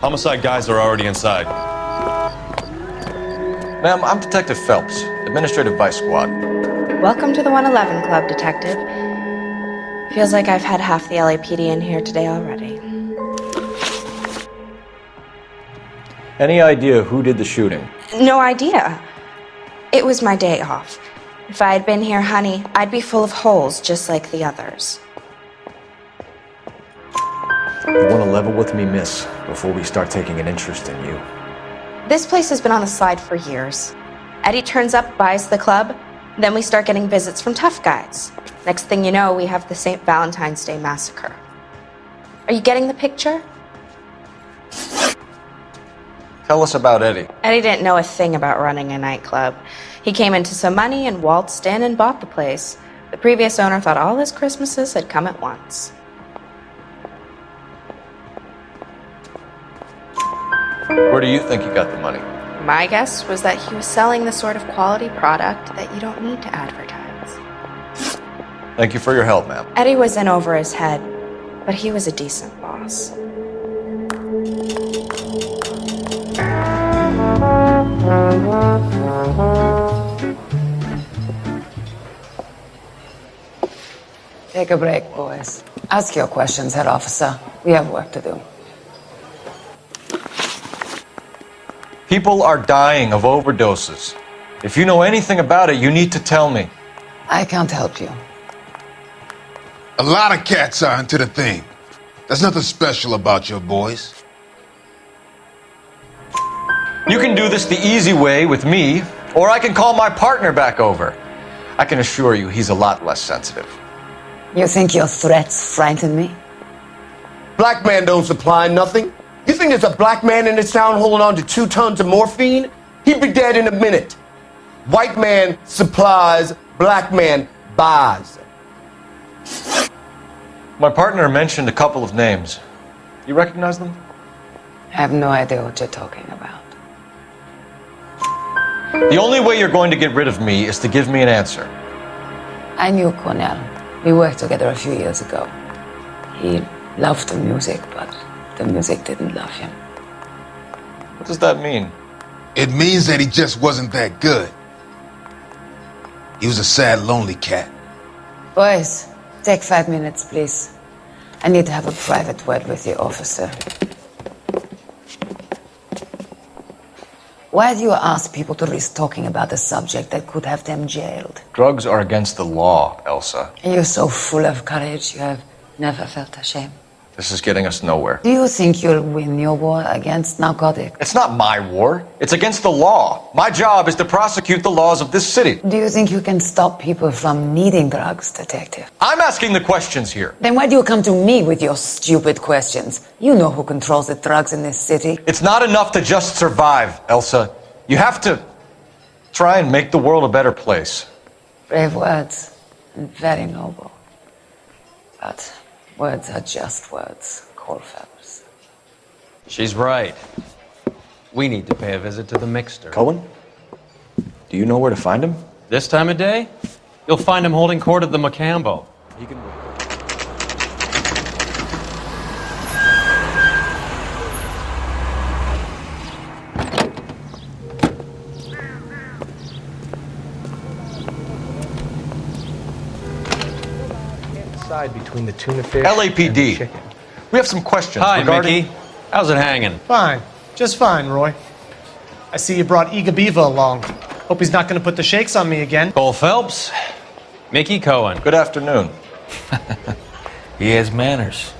Homicide guys are already inside. Ma'am, I'm Detective Phelps, Administrative Vice Squad. Welcome to the 111 Club, Detective. Feels like I've had half the LAPD in here today already. Any idea who did the shooting? No idea. It was my day off. If I had been here, honey, I'd be full of holes just like the others. You want to level with me, miss, before we start taking an interest in you. This place has been on the slide for years. Eddie turns up, buys the club, then we start getting visits from tough guys. Next thing you know, we have the St. Valentine's Day massacre. Are you getting the picture? Tell us about Eddie. Eddie didn't know a thing about running a nightclub. He came into some money and waltzed in and bought the place. The previous owner thought all his Christmases had come at once. Where do you think he got the money? My guess was that he was selling the sort of quality product that you don't need to advertise. Thank you for your help, ma'am. Eddie was in over his head, but he was a decent boss. Take a break, boys. Ask your questions, head officer. We have work to do. People are dying of overdoses. If you know anything about it, you need to tell me. I can't help you. A lot of cats are into the thing. There's nothing special about your boys. You can do this the easy way with me, or I can call my partner back over. I can assure you he's a lot less sensitive. You think your threats frighten me? Black man don't supply nothing. You think there's a black man in this town holding on to 2 tons of morphine? He'd be dead in a minute. White man supplies, black man buys. My partner mentioned a couple of names. You recognize them? I have no idea what you're talking about. The only way you're going to get rid of me is to give me an answer. I knew Cornell. We worked together a few years ago. He loved the music, but the music didn't love him. What does that mean? It means that he just wasn't that good. He was a sad, lonely cat. Boys, take 5 minutes, please. I need to have a private word with you, officer. Why do you ask people to risk talking about a subject that could have them jailed? Drugs are against the law, Elsa. And you're so full of courage, you have never felt ashamed. This is getting us nowhere. Do you think you'll win your war against narcotics? It's not my war. It's against the law. My job is to prosecute the laws of this city. Do you think you can stop people from needing drugs, detective? I'm asking the questions here. Then why do you come to me with your stupid questions? You know who controls the drugs in this city. It's not enough to just survive, Elsa. You have to try and make the world a better place. Brave words, and very noble. But words are just words, Colfabbers. She's right. We need to pay a visit to the mixer. Cohen? Do you know where to find him? This time of day, you'll find him holding court at the Macambo. He can wait. Between the tuna fish LAPD. and the chicken. We have some questions Hi, regarding... Mickey. How's it hanging? Fine. Just fine, Roy. I see you brought Iga Beaver along. Hope he's not going to put the shakes on me again. Cole Phelps, Mickey Cohen. Good afternoon. He has manners.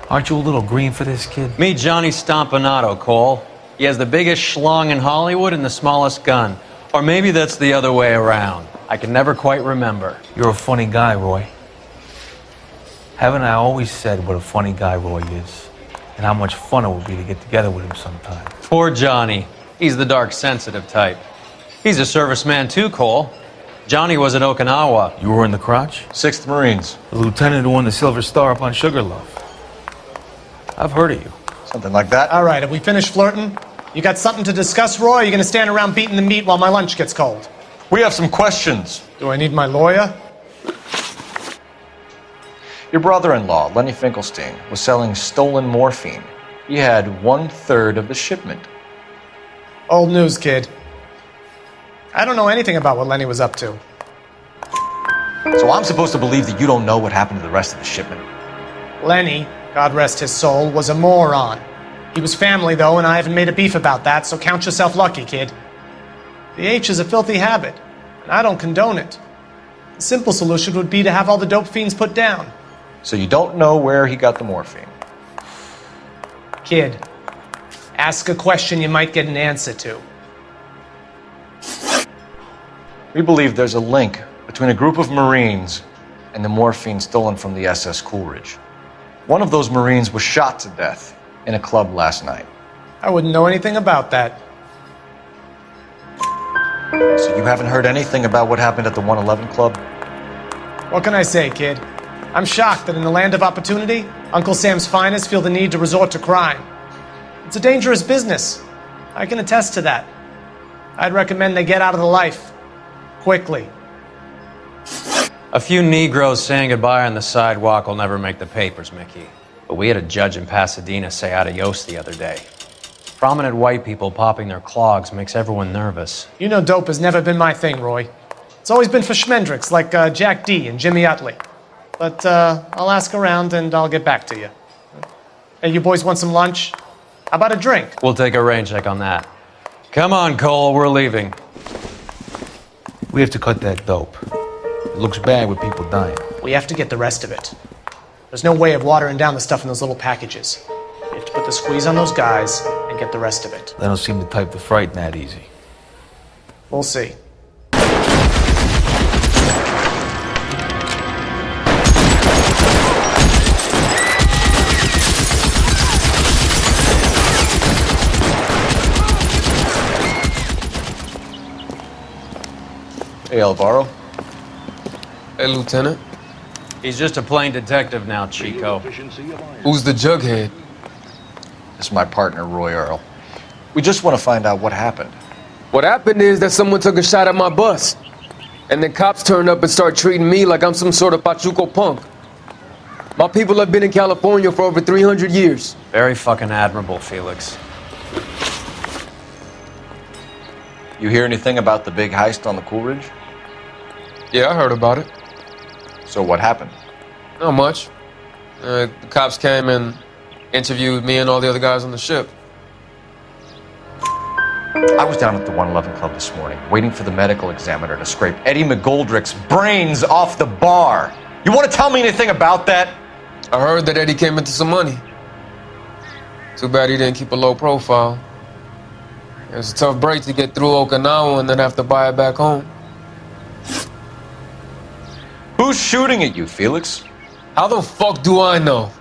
Aren't you a little green for this kid? Meet Johnny Stompanato, Cole. He has the biggest schlong in Hollywood and the smallest gun. Or maybe that's the other way around. I can never quite remember. You're a funny guy, Roy. Haven't I always said what a funny guy Roy is? And how much fun it would be to get together with him sometime? Poor Johnny. He's the dark, sensitive type. He's a serviceman too, Cole. Johnny was at Okinawa. You were in the crotch? 6th Marines. The lieutenant who won the Silver Star up on Sugarloaf. I've heard of you. Something like that. All right, have we finished flirting? You got something to discuss, Roy, or are you going to stand around beating the meat while my lunch gets cold? We have some questions. Do I need my lawyer? Your brother-in-law, Lenny Finkelstein, was selling stolen morphine. He had 1/3 of the shipment. Old news, kid. I don't know anything about what Lenny was up to. So I'm supposed to believe that you don't know what happened to the rest of the shipment? Lenny, God rest his soul, was a moron. He was family, though, and I haven't made a beef about that, so count yourself lucky, kid. The H is a filthy habit, and I don't condone it. The simple solution would be to have all the dope fiends put down. So you don't know where he got the morphine? Kid, ask a question you might get an answer to. We believe there's a link between a group of Marines and the morphine stolen from the SS Coolidge. One of those Marines was shot to death in a club last night. I wouldn't know anything about that. So you haven't heard anything about what happened at the 111 Club? What can I say, kid? I'm shocked that in the land of opportunity, Uncle Sam's finest feel the need to resort to crime. It's a dangerous business. I can attest to that. I'd recommend they get out of the life. Quickly. A few Negroes saying goodbye on the sidewalk will never make the papers, Mickey. But we had a judge in Pasadena say adios the other day. Prominent white people popping their clogs makes everyone nervous. You know dope has never been my thing, Roy. It's always been for schmendricks like Jack D. and Jimmy Utley. But I'll ask around and I'll get back to you. Hey, you boys want some lunch? How about a drink? We'll take a rain check on that. Come on, Cole, we're leaving. We have to cut that dope. It looks bad with people dying. We have to get the rest of it. There's no way of watering down the stuff in those little packages. You have to put the squeeze on those guys and get the rest of it. They don't seem the type to frighten that easy. We'll see. Hey, Alvaro. Hey, Lieutenant. He's just a plain detective now, Chico. Who's the jughead? This is my partner, Roy Earl. We just want to find out what happened. What happened is that someone took a shot at my bus. And then cops turned up and started treating me like I'm some sort of Pachuco punk. My people have been in California for over 300 years. Very fucking admirable, Felix. You hear anything about the big heist on the Coolidge? Yeah, I heard about it. So what happened? Not much. The cops came and interviewed me and all the other guys on the ship. I was down at the 111 Club this morning, waiting for the medical examiner to scrape Eddie McGoldrick's brains off the bar. You want to tell me anything about that? I heard that Eddie came into some money. Too bad he didn't keep a low profile. It was a tough break to get through Okinawa and then have to buy it back home. Who's shooting at you, Felix? How the fuck do I know?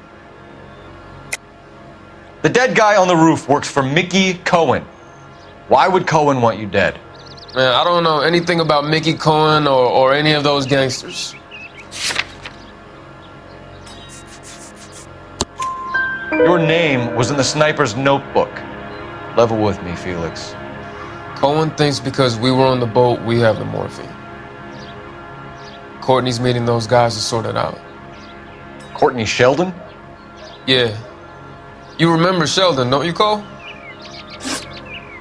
The dead guy on the roof works for Mickey Cohen. Why would Cohen want you dead? Man, I don't know anything about Mickey Cohen or any of those gangsters. Your name was in the sniper's notebook. Level with me, Felix. Cohen thinks because we were on the boat, we have the morphine. Courtney's meeting those guys to sort it out. Courtney Sheldon? Yeah. You remember Sheldon, don't you, Cole?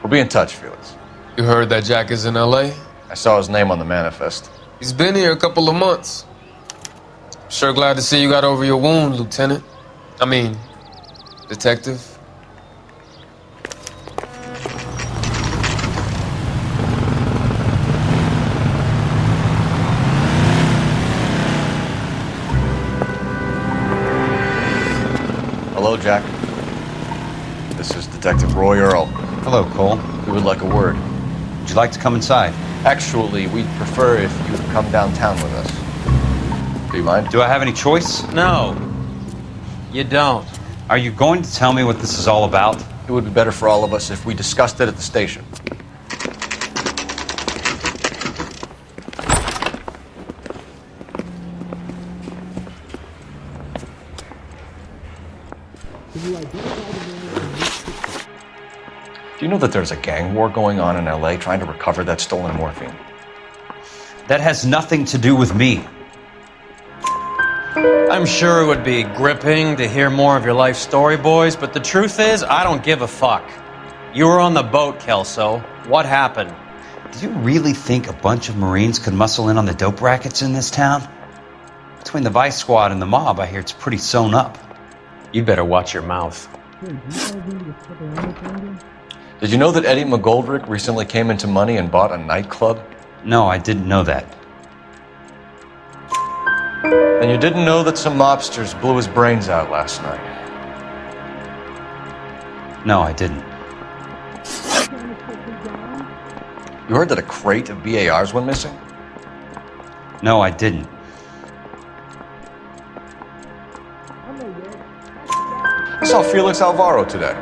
We'll be in touch, Felix. You heard that Jack is in LA? I saw his name on the manifest. He's been here a couple of months. Sure glad to see you got over your wound, Lieutenant. I mean, Detective. Hello, Jack. This is Detective Roy Earl. Hello, Cole. We would like a word. Would you like to come inside? Actually, we'd prefer if you'd come downtown with us. Do you mind? Do I have any choice? No, you don't. Are you going to tell me what this is all about? It would be better for all of us if we discussed it at the station. Do you know that there's a gang war going on in LA trying to recover that stolen morphine? That has nothing to do with me. I'm sure it would be gripping to hear more of your life story, boys, but the truth is, I don't give a fuck. You were on the boat, Kelso. What happened? Do you really think a bunch of Marines could muscle in on the dope rackets in this town? Between the Vice Squad and the mob, I hear it's pretty sewn up. You'd better watch your mouth. Did you know that Eddie McGoldrick recently came into money and bought a nightclub? No, I didn't know that. And you didn't know that some mobsters blew his brains out last night? No, I didn't. You heard that a crate of BARs went missing? No, I didn't. I saw Felix Alvarro today.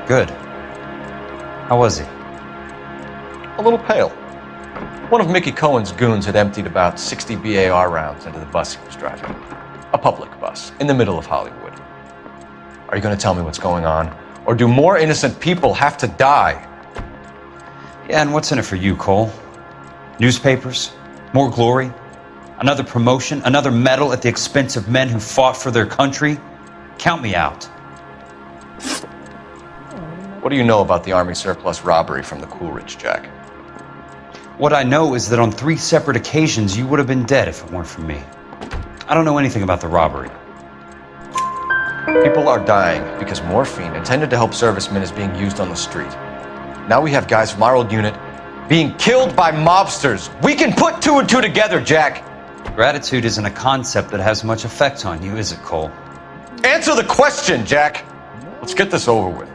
Good. How was he? A little pale. One of Mickey Cohen's goons had emptied about 60 BAR rounds into the bus he was driving. A public bus, in the middle of Hollywood. Are you going to tell me what's going on? Or do more innocent people have to die? Yeah, and what's in it for you, Cole? Newspapers? More glory? Another promotion? Another medal at the expense of men who fought for their country? Count me out. What do you know about the Army surplus robbery from the Coolidge, Jack? What I know is that on 3 separate occasions you would have been dead if it weren't for me. I don't know anything about the robbery. People are dying because morphine intended to help servicemen is being used on the street. Now we have guys from our old unit being killed by mobsters. We can put 2 and 2 together, Jack. Gratitude isn't a concept that has much effect on you, is it, Cole? Answer the question, Jack. Let's get this over with.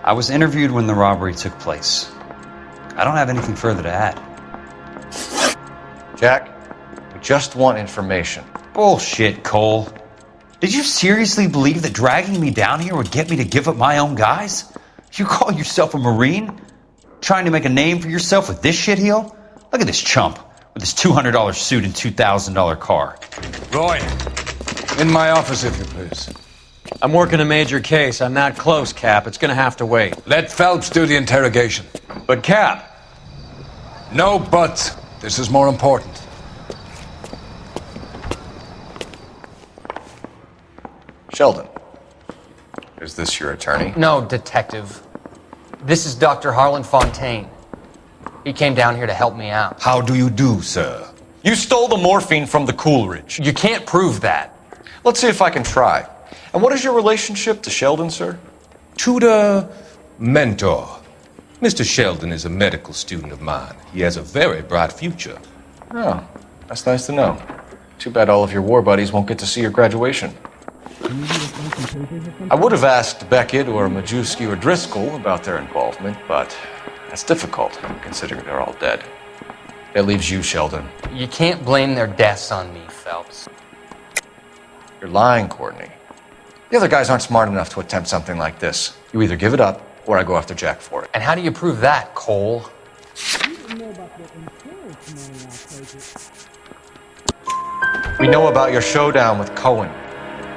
I was interviewed when the robbery took place. I don't have anything further to add. Jack, we just want information. Bullshit, Cole. Did you seriously believe that dragging me down here would get me to give up my own guys? You call yourself a Marine? Trying to make a name for yourself with this shitheel? Look at this chump with his $200 suit and $2,000 car. Roy, in my office, if you please. I'm working a major case. I'm that close, Cap. It's gonna have to wait. Let Phelps do the interrogation. But, Cap... No buts. This is more important. Sheldon, is this your attorney? No, Detective. This is Dr. Harlan Fontaine. He came down here to help me out. How do you do, sir? You stole the morphine from the Coolidge. You can't prove that. Let's see if I can try. And what is your relationship to Sheldon, sir? Tutor, mentor. Mr. Sheldon is a medical student of mine. He has a very bright future. Oh, that's nice to know. Too bad all of your war buddies won't get to see your graduation. I would have asked Beckett or Majewski or Driscoll about their involvement, but that's difficult, considering they're all dead. That leaves you, Sheldon. You can't blame their deaths on me, Phelps. You're lying, Courtney. The other guys aren't smart enough to attempt something like this. You either give it up, or I go after Jack for it. And how do you prove that, Cole? We know about your showdown with Cohen.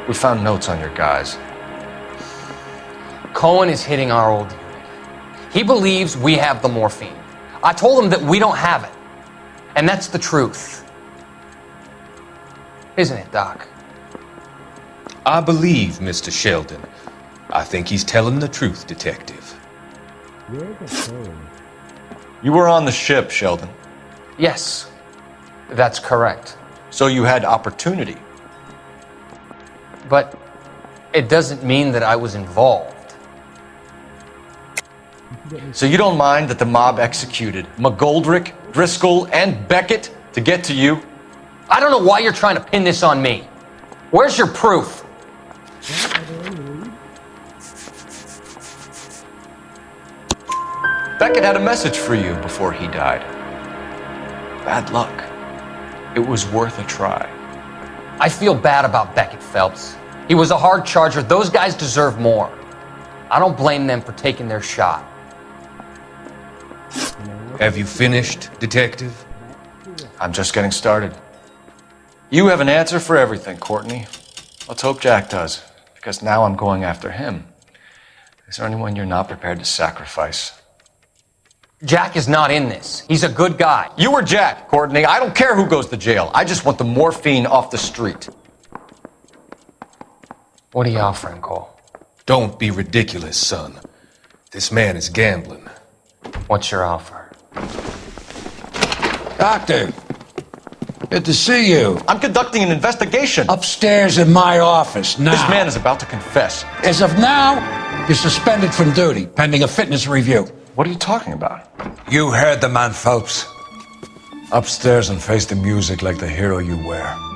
We found notes on your guys. Cohen is hitting our old unit. He believes we have the morphine. I told him that we don't have it. And that's the truth. Isn't it, Doc? I believe Mr. Sheldon. I think he's telling the truth, Detective. You were on the ship, Sheldon. Yes, that's correct. So you had opportunity. But it doesn't mean that I was involved. So you don't mind that the mob executed McGoldrick, Driscoll, and Beckett to get to you? I don't know why you're trying to pin this on me. Where's your proof? Beckett had a message for you before he died. Bad luck. It was worth a try. I feel bad about Beckett, Phelps. He was a hard charger. Those guys deserve more. I don't blame them for taking their shot. Have you finished, Detective? I'm just getting started. You have an answer for everything, Courtney. Let's hope Jack does, because now I'm going after him. Is there anyone you're not prepared to sacrifice? Jack is not in this. He's a good guy. You or Jack, Courtney. I don't care who goes to jail. I just want the morphine off the street. What are you offering, Cole? Don't be ridiculous, son. This man is gambling. What's your offer? Doctor, good to see you. I'm conducting an investigation. Upstairs in my office now. This man is about to confess. As of now, you're suspended from duty, pending a fitness review. What are you talking about? You heard the man, Phelps. Upstairs and face the music like the hero you were.